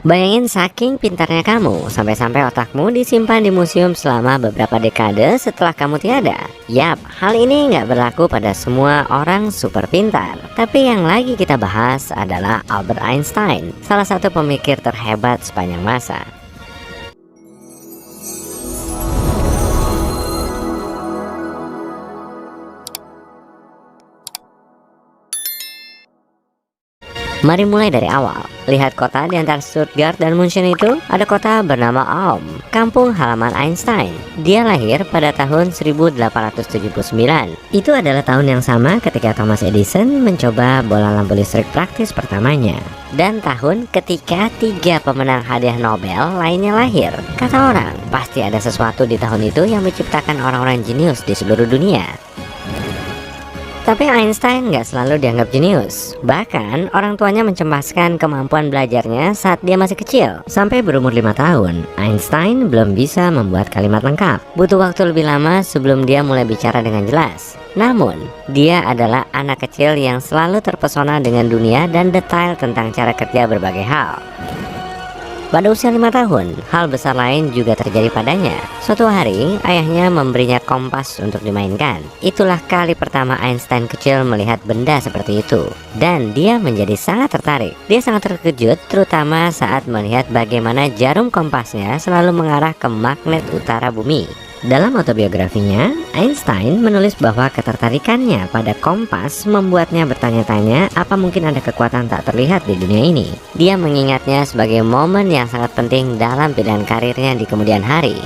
Bayangin saking pintarnya kamu, sampai-sampai otakmu disimpan di museum selama beberapa dekade setelah kamu tiada. Yap, hal ini nggak berlaku pada semua orang super pintar. Tapi yang lagi kita bahas adalah Albert Einstein, salah satu pemikir terhebat sepanjang masa. Mari mulai dari awal. Lihat kota di antara Stuttgart dan München itu, ada kota bernama Ulm, kampung halaman Einstein. Dia lahir pada tahun 1879. Itu adalah tahun yang sama ketika Thomas Edison mencoba bola lampu listrik praktis pertamanya. Dan tahun ketika 3 pemenang hadiah Nobel lainnya lahir. Kata orang, pasti ada sesuatu di tahun itu yang menciptakan orang-orang jenius di seluruh dunia. Tapi Einstein nggak selalu dianggap jenius. Bahkan orang tuanya mencemaskan kemampuan belajarnya saat dia masih kecil. Sampai berumur 5 tahun, Einstein belum bisa membuat kalimat lengkap. Butuh waktu lebih lama sebelum dia mulai bicara dengan jelas. Namun, dia adalah anak kecil yang selalu terpesona dengan dunia dan detail tentang cara kerja berbagai hal. Pada usia 5 tahun, hal besar lain juga terjadi padanya. Suatu hari, ayahnya memberinya kompas untuk dimainkan. Itulah kali pertama Einstein kecil melihat benda seperti itu. Dan dia menjadi sangat tertarik. Dia sangat terkejut, terutama saat melihat bagaimana jarum kompasnya selalu mengarah ke magnet utara bumi. Dalam autobiografinya, Einstein menulis bahwa ketertarikannya pada kompas membuatnya bertanya-tanya apa mungkin ada kekuatan tak terlihat di dunia ini. Dia mengingatnya sebagai momen yang sangat penting dalam pilihan karirnya di kemudian hari.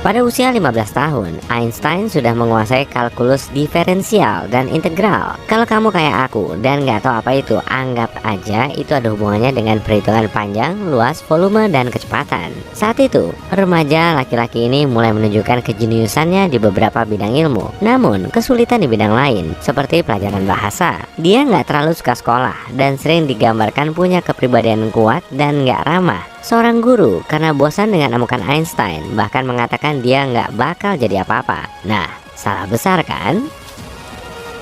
Pada usia 15 tahun, Einstein sudah menguasai kalkulus diferensial dan integral. Kalau kamu kayak aku dan nggak tahu apa itu, anggap aja itu ada hubungannya dengan perhitungan panjang, luas, volume, dan kecepatan. Saat itu, remaja laki-laki ini mulai menunjukkan kejeniusannya di beberapa bidang ilmu. Namun, kesulitan di bidang lain, seperti pelajaran bahasa. Dia nggak terlalu suka sekolah dan sering digambarkan punya kepribadian kuat dan nggak ramah. Seorang guru karena bosan dengan amukan Einstein bahkan mengatakan dia nggak bakal jadi apa-apa. Nah, salah besar kan?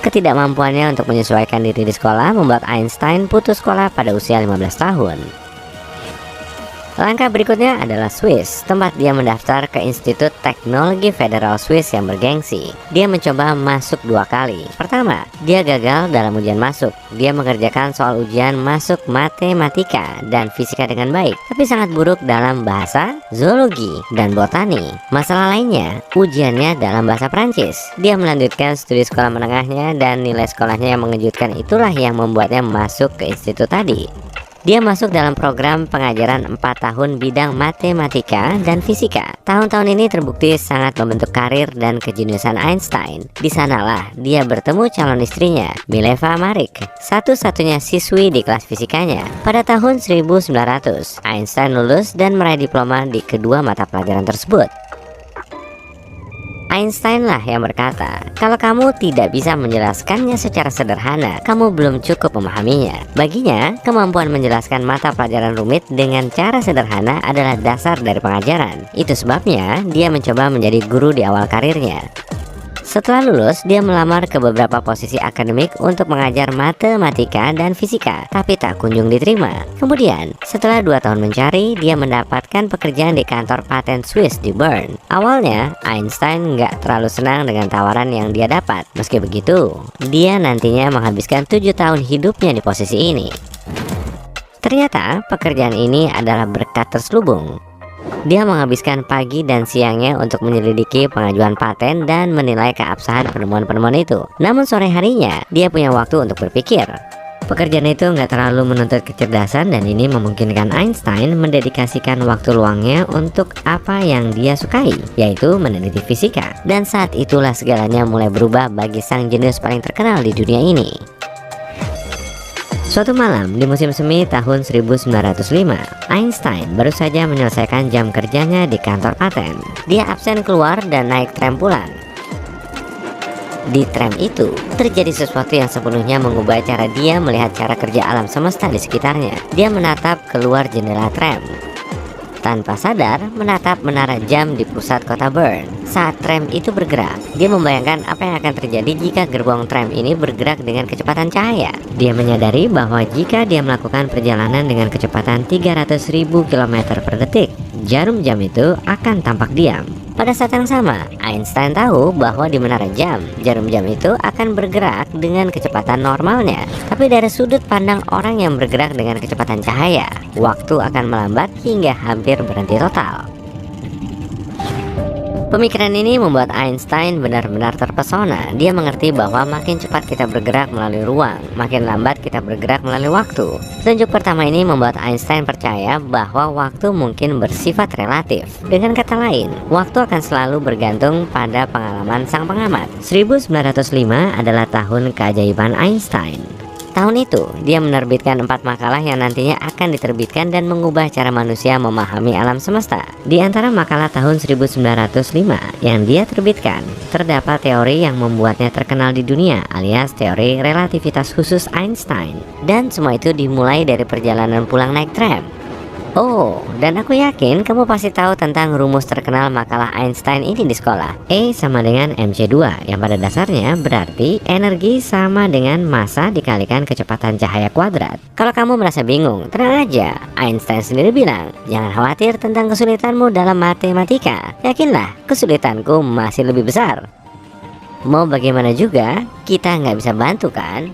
Ketidakmampuannya untuk menyesuaikan diri di sekolah membuat Einstein putus sekolah pada usia 15 tahun. Langkah berikutnya adalah Swiss, tempat dia mendaftar ke Institut Teknologi Federal Swiss yang bergengsi. Dia mencoba masuk 2 kali. Pertama, dia gagal dalam ujian masuk. Dia mengerjakan soal ujian masuk matematika dan fisika dengan baik, tapi sangat buruk dalam bahasa, zoologi, dan botani. Masalah lainnya, ujiannya dalam bahasa Prancis. Dia melanjutkan studi sekolah menengahnya dan nilai sekolahnya yang mengejutkan itulah yang membuatnya masuk ke institut tadi. Dia masuk dalam program pengajaran 4 tahun bidang matematika dan fisika. Tahun-tahun ini terbukti sangat membentuk karir dan kejeniusan Einstein. Di sanalah dia bertemu calon istrinya, Mileva Maric, satu-satunya siswi di kelas fisikanya. Pada tahun 1900, Einstein lulus dan meraih diploma di kedua mata pelajaran tersebut. Einstein lah yang berkata, kalau kamu tidak bisa menjelaskannya secara sederhana, kamu belum cukup memahaminya. Baginya, kemampuan menjelaskan mata pelajaran rumit dengan cara sederhana adalah dasar dari pengajaran. Itu sebabnya dia mencoba menjadi guru di awal karirnya. Setelah lulus, dia melamar ke beberapa posisi akademik untuk mengajar matematika dan fisika, tapi tak kunjung diterima. Kemudian, setelah 2 tahun mencari, dia mendapatkan pekerjaan di kantor paten Swiss di Bern. Awalnya, Einstein nggak terlalu senang dengan tawaran yang dia dapat. Meski begitu, dia nantinya menghabiskan 7 tahun hidupnya di posisi ini. Ternyata, pekerjaan ini adalah berkat terselubung. Dia menghabiskan pagi dan siangnya untuk menyelidiki pengajuan paten dan menilai keabsahan penemuan-penemuan itu. Namun sore harinya, dia punya waktu untuk berpikir. Pekerjaan itu nggak terlalu menuntut kecerdasan dan ini memungkinkan Einstein mendedikasikan waktu luangnya untuk apa yang dia sukai, yaitu meneliti fisika. Dan saat itulah segalanya mulai berubah bagi sang jenius paling terkenal di dunia ini. Suatu malam di musim semi tahun 1905, Einstein baru saja menyelesaikan jam kerjanya di kantor paten. Dia absen keluar dan naik tram pulang. Di tram itu, terjadi sesuatu yang sepenuhnya mengubah cara dia melihat cara kerja alam semesta di sekitarnya. Dia menatap keluar jendela tram. tanpa sadar menatap menara jam di pusat kota Bern. Saat tram itu bergerak, dia membayangkan apa yang akan terjadi jika gerbong tram ini bergerak dengan kecepatan cahaya. Dia menyadari bahwa jika dia melakukan perjalanan dengan kecepatan 300.000 km per detik, jarum jam itu akan tampak diam. Pada saat yang sama, Einstein tahu bahwa di menara jam, jarum jam itu akan bergerak dengan kecepatan normalnya. Tapi dari sudut pandang orang yang bergerak dengan kecepatan cahaya, waktu akan melambat hingga hampir berhenti total. Pemikiran ini membuat Einstein benar-benar terpesona. Dia mengerti bahwa makin cepat kita bergerak melalui ruang, makin lambat kita bergerak melalui waktu. Tunjuk pertama ini membuat Einstein percaya bahwa waktu mungkin bersifat relatif. Dengan kata lain, waktu akan selalu bergantung pada pengalaman sang pengamat. 1905 adalah tahun keajaiban Einstein. Tahun itu, dia menerbitkan 4 makalah yang nantinya akan diterbitkan dan mengubah cara manusia memahami alam semesta. Di antara makalah tahun 1905 yang dia terbitkan, terdapat teori yang membuatnya terkenal di dunia, alias teori relativitas khusus Einstein. Dan semua itu dimulai dari perjalanan pulang naik tram. Oh, dan aku yakin kamu pasti tahu tentang rumus terkenal makalah Einstein ini di sekolah. E sama dengan mc2, yang pada dasarnya berarti energi sama dengan massa dikalikan kecepatan cahaya kuadrat. Kalau kamu merasa bingung, tenang aja. Einstein sendiri bilang, jangan khawatir tentang kesulitanmu dalam matematika. Yakinlah, kesulitanku masih lebih besar. Mau bagaimana juga, kita nggak bisa bantu kan?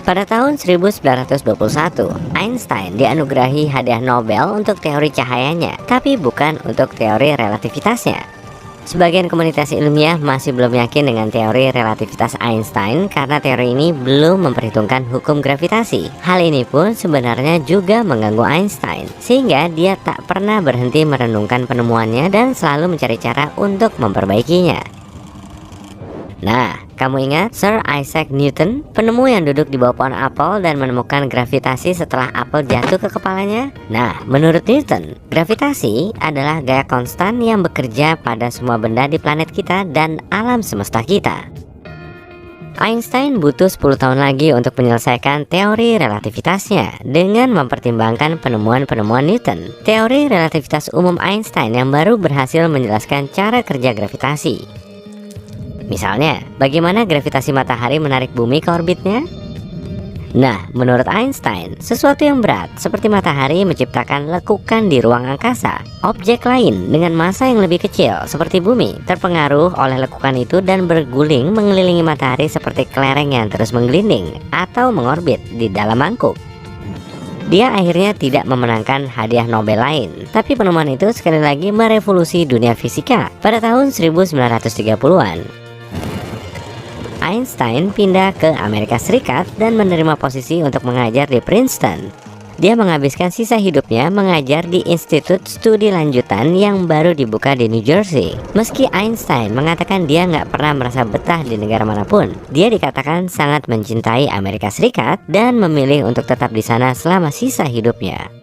Pada tahun 1921, Einstein dianugerahi hadiah Nobel untuk teori cahayanya, tapi bukan untuk teori relativitasnya. Sebagian komunitas ilmiah masih belum yakin dengan teori relativitas Einstein karena teori ini belum memperhitungkan hukum gravitasi. Hal ini pun sebenarnya juga mengganggu Einstein, sehingga dia tak pernah berhenti merenungkan penemuannya dan selalu mencari cara untuk memperbaikinya. Nah, kamu ingat Sir Isaac Newton, penemu yang duduk di bawah pohon apel dan menemukan gravitasi setelah apel jatuh ke kepalanya? Nah, menurut Newton, gravitasi adalah gaya konstan yang bekerja pada semua benda di planet kita dan alam semesta kita. Einstein butuh 10 tahun lagi untuk menyelesaikan teori relativitasnya dengan mempertimbangkan penemuan-penemuan Newton. Teori relativitas umum Einstein yang baru berhasil menjelaskan cara kerja gravitasi. Misalnya, bagaimana gravitasi matahari menarik bumi ke orbitnya? Nah, menurut Einstein, sesuatu yang berat seperti matahari menciptakan lekukan di ruang angkasa. Objek lain dengan massa yang lebih kecil seperti bumi terpengaruh oleh lekukan itu dan berguling mengelilingi matahari seperti kelereng yang terus menggelinding atau mengorbit di dalam mangkuk. Dia akhirnya tidak memenangkan hadiah Nobel lain, tapi penemuan itu sekali lagi merevolusi dunia fisika pada tahun 1930-an. Einstein pindah ke Amerika Serikat dan menerima posisi untuk mengajar di Princeton. Dia menghabiskan sisa hidupnya mengajar di Institut Studi Lanjutan yang baru dibuka di New Jersey. Meski Einstein mengatakan dia nggak pernah merasa betah di negara manapun, dia dikatakan sangat mencintai Amerika Serikat dan memilih untuk tetap di sana selama sisa hidupnya.